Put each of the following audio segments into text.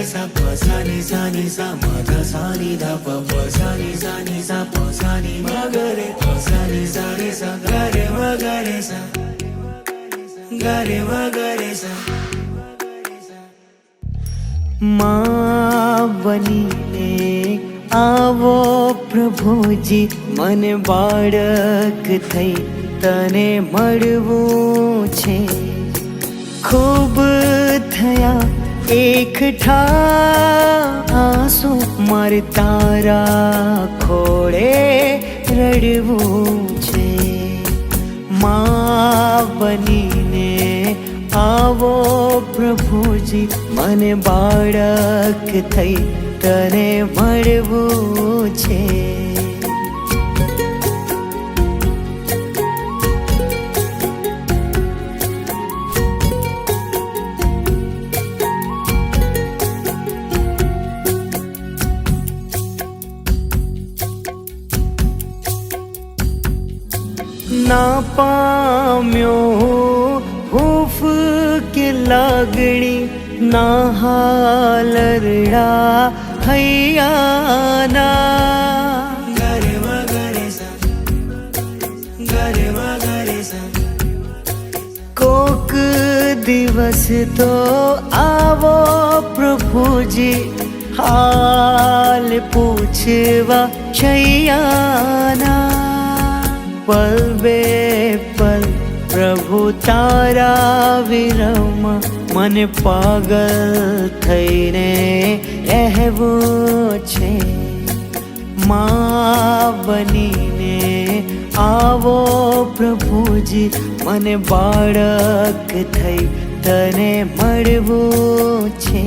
सा प सा नि सा म ध सा नि ध प प सा नि सा प सा नि म ग रे प सा नि सा ग रे म ग रे सा ग रे म ग रे सा। माँ बनीने आवो प्रभुजी मन बाळक थई तने मळवुं छे। खूब थया एकठा आंसू मारे तारा खोड़े रड़वुं छे। माँ बनीने आवो प्रभुजी मने बाळक थई तने मळवुं छे। ना पाम्यो हूफ के लागणी ना हालरड़ा हैयाना। गरे म गरे सा गरे म गरे सा। कोक दिवस तो आवो प्रभुजी हाल पूछवा छैयाना। पल बे पल प्रभु तारा विरम मन पागल थईने रहवुं छे। माँ बनीने आवो प्रभुजी मन बाळक थई तने मळवुं छे।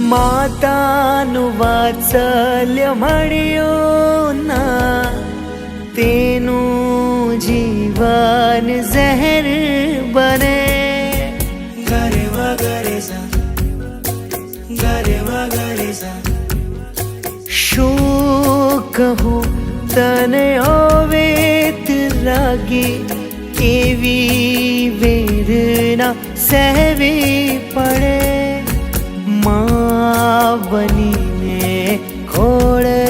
मातानुं वात्सल्य मळ्युं ना तेनुं जीवन ज़हर बने। गरे म गरे सा गरे म गरे सा। शुं कहूं तने ओ वेतरागी केवी वेदना सहवी पड़े। माँ बनीने खोड़े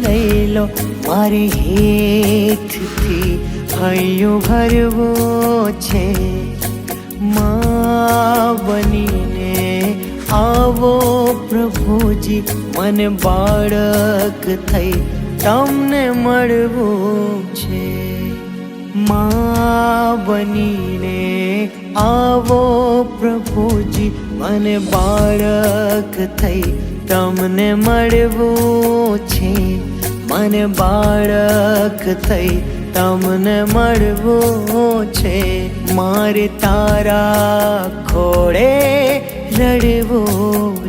लई लो मारी हेठथी हૈયું ભરવું છે। माँ बनीने आवो प्रभुजी मन बाळक थई तमने मळवुं छे। माँ बनीने आवो प्रभुजी मन बाळक थई तमने मळवुं छे। मन बाळक थई तमने मळवुं छे। मारे तारा खोड़े रड़वुं